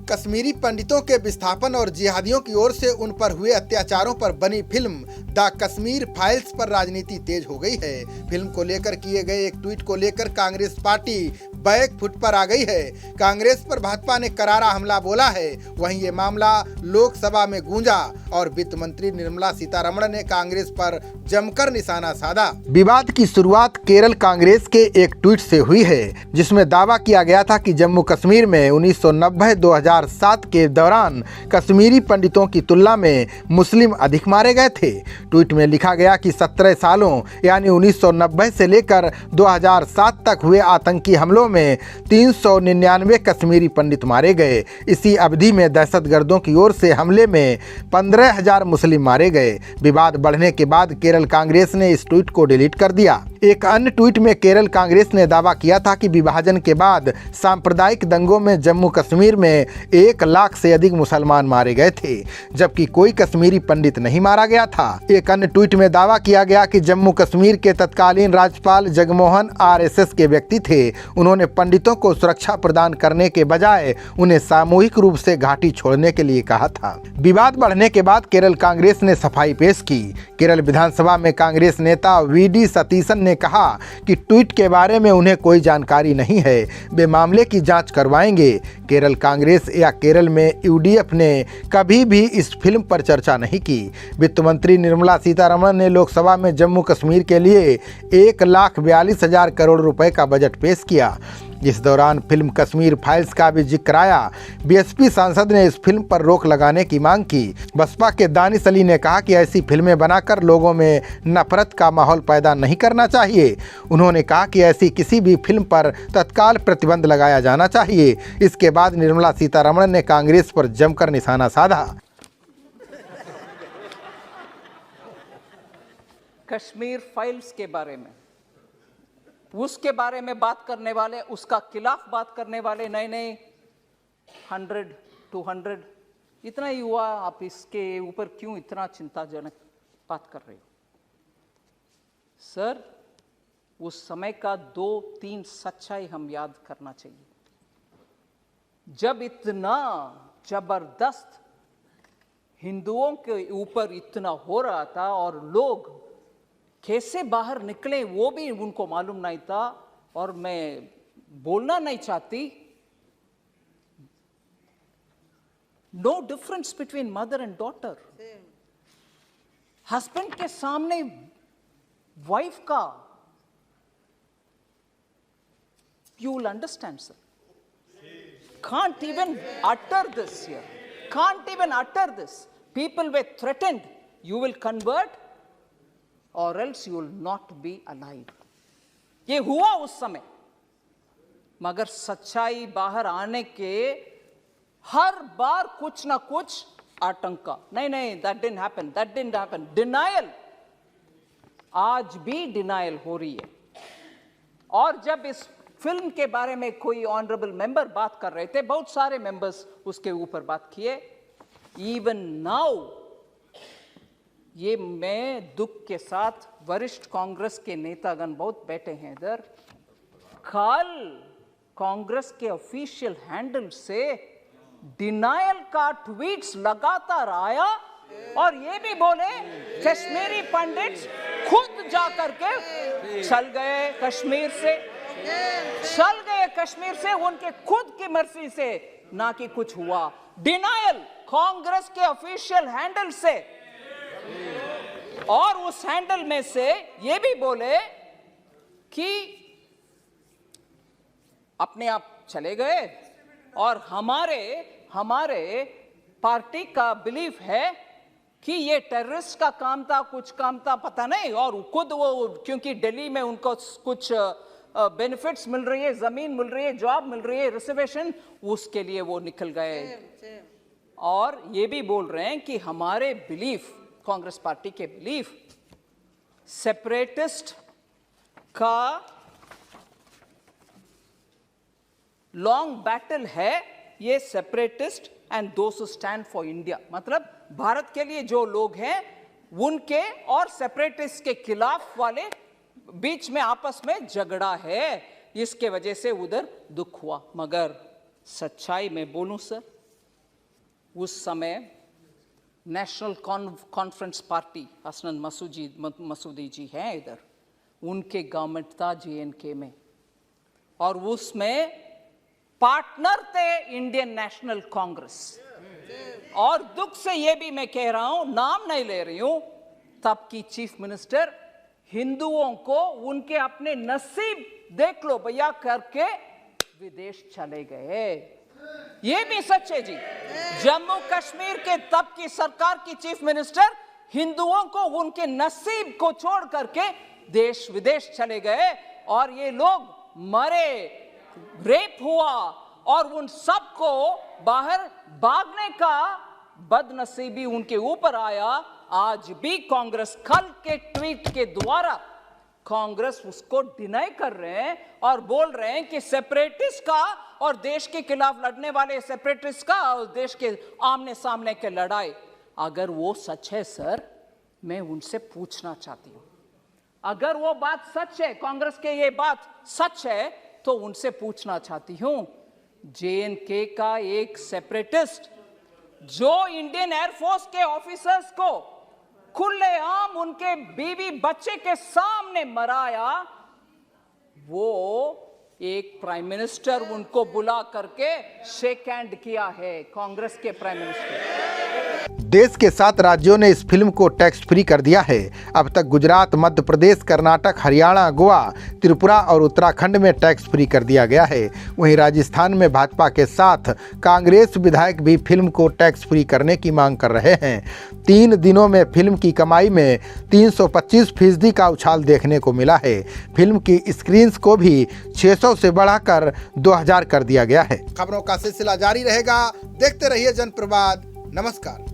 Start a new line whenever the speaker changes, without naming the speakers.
कश्मीरी पंडितों के विस्थापन और जिहादियों की ओर से उन पर हुए अत्याचारों पर बनी फिल्म द कश्मीर फाइल्स पर राजनीति तेज हो गई है। फिल्म को लेकर किए गए एक ट्वीट को लेकर कांग्रेस पार्टी बैक फुट पर आ गई है। कांग्रेस पर भाजपा ने करारा हमला बोला है। वहीं ये मामला लोकसभा में गूंजा और वित्त मंत्री निर्मला सीतारमण ने कांग्रेस पर जमकर निशाना साधा। विवाद की शुरुआत केरल कांग्रेस के एक ट्वीट से हुई है, जिसमें दावा किया गया था कि जम्मू कश्मीर में 1990-2007 के दौरान कश्मीरी पंडितों की तुलना में मुस्लिम अधिक मारे गए थे। ट्वीट में लिखा गया कि 17 सालों यानी 1990 से लेकर 2007 तक हुए आतंकी हमलों में 399 कश्मीरी पंडित मारे गए। इसी अवधि में दहशतगर्दों की ओर से हमले में 15,000 मुस्लिम मारे गए। विवाद बढ़ने के बाद केरल कांग्रेस ने इस ट्वीट को डिलीट कर दिया। एक अन्य ट्वीट में केरल कांग्रेस ने दावा किया था कि विभाजन के बाद सांप्रदायिक दंगों में जम्मू कश्मीर में 1 लाख से अधिक मुसलमान मारे गए थे, जबकि कोई कश्मीरी पंडित नहीं मारा गया था। एक अन्य ट्वीट में दावा किया गया कि जम्मू कश्मीर के तत्कालीन राज्यपाल जगमोहन आरएसएस के व्यक्ति थे। उन्होंने पंडितों को सुरक्षा प्रदान करने के बजाय उन्हें सामूहिक रूप से घाटी छोड़ने के लिए कहा था। विवाद बढ़ने के बाद केरल कांग्रेस ने सफाई पेश की। केरल विधानसभा में कांग्रेस नेता वीडी सतीशन ने कहा कि ट्वीट के बारे में उन्हें कोई जानकारी नहीं है, वे मामले की जांच करवाएंगे। केरल कांग्रेस या केरल में यूडीएफ ने कभी भी इस फिल्म पर चर्चा नहीं की। वित्त मंत्री निर्मला सीतारमण ने लोकसभा में जम्मू कश्मीर के लिए 1,42,000 करोड़ रुपए का बजट पेश किया। इस दौरान फिल्म कश्मीर फाइल्स का भी जिक्र आया। बीएसपी सांसद ने इस फिल्म पर रोक लगाने की मांग की। बसपा के दानिश अली ने कहा कि ऐसी फिल्में बनाकर लोगों में नफरत का माहौल पैदा नहीं करना चाहिए। उन्होंने कहा कि ऐसी किसी भी फिल्म पर तत्काल प्रतिबंध लगाया जाना चाहिए। इसके बाद निर्मला सीतारमण ने कांग्रेस पर जमकर निशाना साधा।
कश्मीर फाइल्स के बारे में, उसके बारे में बात करने वाले, उसका खिलाफ बात करने वाले नए 100-200 इतना ही हुआ। आप इसके ऊपर क्यों इतना चिंताजनक बात कर रहे हो? सर, उस समय का 2-3 सच्चाई हम याद करना चाहिए। जब इतना जबरदस्त हिंदुओं के ऊपर इतना हो रहा था और लोग कैसे बाहर निकले वो भी उनको मालूम नहीं था, और मैं बोलना नहीं चाहती। No difference between mother and daughter. Husband के सामने वाइफ का, you will understand sir. Can't even utter this here. Can't even utter this. People were threatened. You will convert or else you will not be alive. ये हुआ उस समय, मगर सच्चाई बाहर आने के हर बार कुछ ना कुछ आतंका। नहीं, that didn't happen. Denial, आज भी डिनायल हो रही है। और जब इस फिल्म के बारे में कोई ऑनरेबल मेंबर बात कर रहे थे, बहुत सारे मेंबर्स उसके ऊपर बात किए। इवन नाउ, ये मैं दुख के साथ, वरिष्ठ कांग्रेस के नेतागण बहुत बैठे हैं इधर, कल कांग्रेस के ऑफिशियल हैंडल से डिनायल का ट्वीट्स लगातार आया और ये भी बोले कश्मीरी पंडित खुद जाकर के चल गए कश्मीर से, उनके खुद की मर्जी से, ना कि कुछ हुआ। डिनायल कांग्रेस के ऑफिशियल हैंडल से, और उस हैंडल में से ये भी बोले कि अपने आप चले गए, और हमारे पार्टी का बिलीफ है कि ये टेररिस्ट का काम था, कुछ काम था, पता नहीं। और खुद वो, क्योंकि दिल्ली में उनको कुछ बेनिफिट्स मिल रही है, जमीन मिल रही है, जॉब मिल रही है, रिजर्वेशन, उसके लिए वो निकल गए। और ये भी बोल रहे हैं कि हमारे बिलीफ, कांग्रेस पार्टी के बिलीफ, सेपरेटिस्ट का लॉन्ग बैटल है ये, separatist and those who stand for India. मतलब भारत के लिए जो लोग हैं उनके और सेपरेटिस्ट के खिलाफ वाले बीच में आपस में झगड़ा है, इसके वजह से उधर दुख हुआ। मगर सच्चाई में बोलूं सर, उस समय नेशनल कॉन्फ्रेंस पार्टी, हसनन मसूदी जी हैं इधर, उनके गवर्नमेंट था JNK में, और उसमें पार्टनर थे इंडियन नेशनल कांग्रेस। और दुख से ये भी मैं कह रहा हूं, नाम नहीं ले रही हूं, तब की चीफ मिनिस्टर हिंदुओं को उनके अपने नसीब देख लो भैया करके विदेश चले गए। ये भी सच है जी। जम्मू कश्मीर के तब की सरकार की चीफ मिनिस्टर हिंदुओं को उनके नसीब को छोड़ करके देश विदेश चले गए, और ये लोग मरे, रेप हुआ, और उन सबको बाहर भागने का बदनसीबी उनके ऊपर आया। आज भी कांग्रेस कल के ट्वीट के द्वारा कांग्रेस उसको डिनाई कर रहे हैं और बोल रहे हैं कि सेपरेटिस्ट का और देश के खिलाफ लड़ने वाले सेपरेटिस्ट का और देश के आमने सामने के लड़ाई, अगर वो सच है सर, मैं उनसे पूछना चाहती हूं, अगर वो बात सच है, कांग्रेस के ये बात सच है, तो उनसे पूछना चाहती हूं, JNK का एक सेपरेटिस्ट जो इंडियन एयरफोर्स के ऑफिसर्स को खुलेआम उनके बीवी बच्चे के सामने मराया, वो एक प्राइम मिनिस्टर उनको बुला करके शेक हैंड किया है, कांग्रेस के प्राइम मिनिस्टर।
देश के 7 राज्यों ने इस फिल्म को टैक्स फ्री कर दिया है। अब तक गुजरात, मध्य प्रदेश, कर्नाटक, हरियाणा, गोवा, त्रिपुरा और उत्तराखंड में टैक्स फ्री कर दिया गया है। वहीं राजस्थान में भाजपा के साथ कांग्रेस विधायक भी फिल्म को टैक्स फ्री करने की मांग कर रहे हैं। 3 दिनों में फिल्म की कमाई में 325% का उछाल देखने को मिला है। फिल्म की स्क्रीन्स को भी 600 से बढ़ाकर 2000 कर दिया गया है। खबरों का सिलसिला जारी रहेगा। देखते रहिए जनप्रवाद। नमस्कार।